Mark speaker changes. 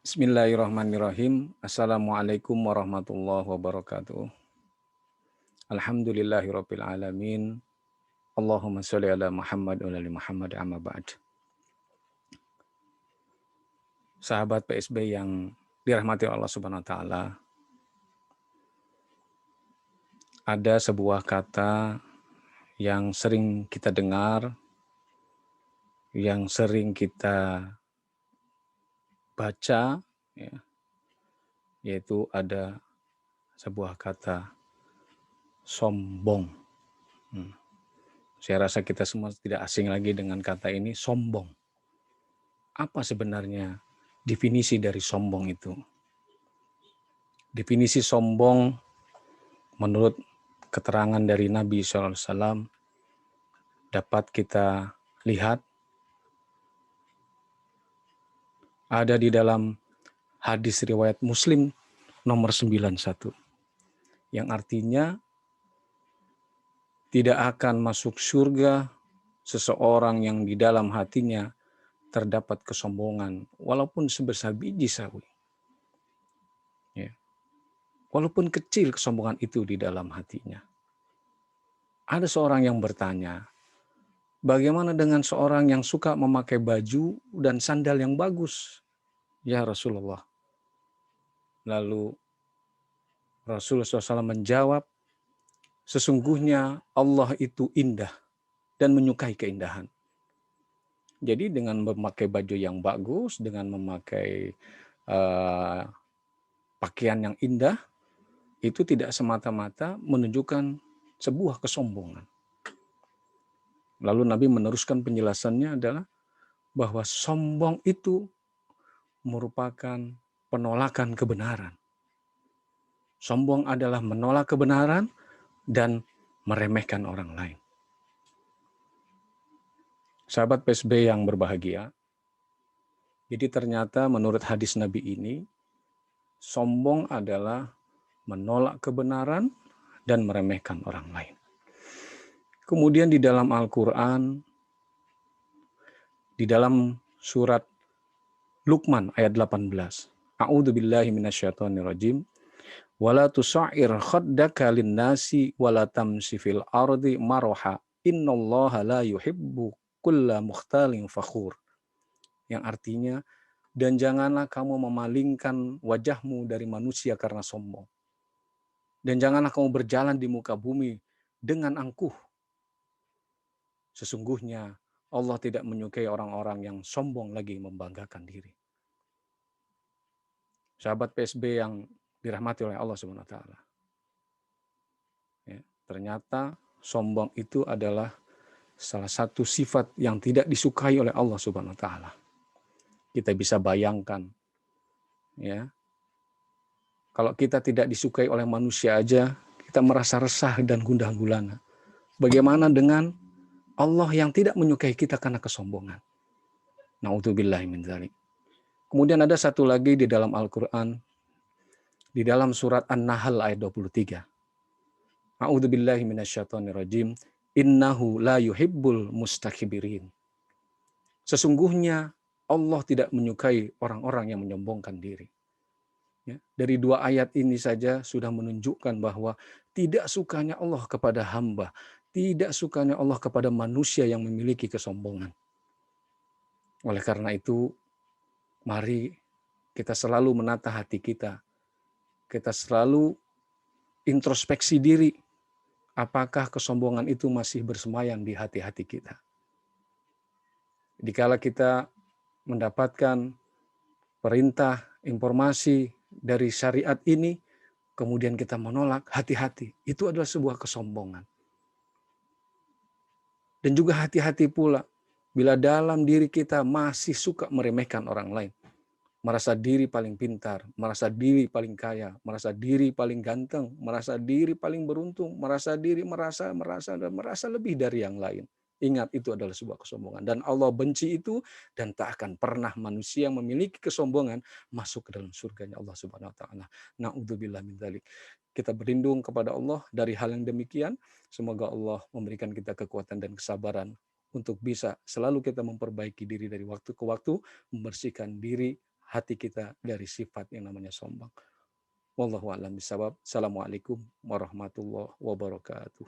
Speaker 1: Bismillahirrahmanirrahim. Assalamualaikum warahmatullahi wabarakatuh. Alhamdulillahirabbil alamin. Allahumma sholli ala Muhammad wa ali Muhammad amma ba'd. Sahabat PSB yang dirahmati Allah Subhanahu wa taala. Ada sebuah kata yang sering kita dengar, yang sering kita baca, ya, yaitu ada sebuah kata sombong. Saya rasa kita semua tidak asing lagi dengan kata ini, sombong. Apa sebenarnya definisi dari sombong itu? Definisi sombong menurut keterangan dari Nabi SAW dapat kita lihat ada di dalam hadis riwayat Muslim nomor 91, yang artinya tidak akan masuk surga seseorang yang di dalam hatinya terdapat kesombongan walaupun sebesar biji sawi. Ya. Walaupun kecil kesombongan itu di dalam hatinya. Ada seorang yang bertanya, bagaimana dengan seorang yang suka memakai baju dan sandal yang bagus? Ya Rasulullah. Lalu Rasulullah SAW menjawab, sesungguhnya Allah itu indah dan menyukai keindahan. Jadi dengan memakai baju yang bagus, dengan memakai pakaian yang indah, itu tidak semata-mata menunjukkan sebuah kesombongan. Lalu Nabi meneruskan penjelasannya adalah bahwa sombong itu merupakan penolakan kebenaran. Sombong adalah menolak kebenaran dan meremehkan orang lain. Sahabat PSB yang berbahagia, jadi ternyata menurut hadis Nabi ini, sombong adalah menolak kebenaran dan meremehkan orang lain. Kemudian di dalam Al-Quran, di dalam surat Luqman ayat 18, A'udzu billahi minasyaitonir rajim. Wala tusa'ir khaddaka lin-nasi wala tamshi fil ardi maraha innallaha la yuhibbu kulla mukhtalin fakhur. Yang artinya, dan janganlah kamu memalingkan wajahmu dari manusia karena sombong. Dan janganlah kamu berjalan di muka bumi dengan angkuh. Sesungguhnya Allah tidak menyukai orang-orang yang sombong lagi membanggakan diri. Sahabat PSB yang dirahmati oleh Allah Subhanahu wa taala. Ya, ternyata sombong itu adalah salah satu sifat yang tidak disukai oleh Allah Subhanahu wa taala. Kita bisa bayangkan, ya. Kalau kita tidak disukai oleh manusia aja, kita merasa resah dan gundah gulana. Bagaimana dengan Allah yang tidak menyukai kita karena kesombongan? Na'udzubillahi min dzalik. Kemudian ada satu lagi di dalam Al-Qur'an, di dalam surat An-Nahl ayat 23. A'udzubillahi minasyaitonirrajim. Innahu la yuhibbul mustakbirin. Sesungguhnya Allah tidak menyukai orang-orang yang menyombongkan diri. Ya, dari dua ayat ini saja sudah menunjukkan bahwa tidak sukanya Allah kepada hamba, tidak sukanya Allah kepada manusia yang memiliki kesombongan. Oleh karena itu, mari kita selalu menata hati kita. Kita selalu introspeksi diri. Apakah kesombongan itu masih bersemayam di hati-hati kita? Dikala kita mendapatkan perintah, informasi dari syariat ini, kemudian kita menolak, hati-hati. Itu adalah sebuah kesombongan. Dan juga hati-hati pula bila dalam diri kita masih suka meremehkan orang lain. Merasa diri paling pintar, merasa diri paling kaya, merasa diri paling ganteng, merasa diri paling beruntung, merasa lebih dari yang lain. Ingat, itu adalah sebuah kesombongan. Dan Allah benci itu, dan tak akan pernah manusia yang memiliki kesombongan masuk ke dalam surganya Allah Subhanahu wa taala. Na'udzubillah min dzalik. Kita berlindung kepada Allah dari hal yang demikian. Semoga Allah memberikan kita kekuatan dan kesabaran untuk bisa selalu kita memperbaiki diri dari waktu ke waktu, membersihkan diri, hati kita dari sifat yang namanya sombong. Wallahu a'lam bishawab. Assalamualaikum warahmatullahi wabarakatuh.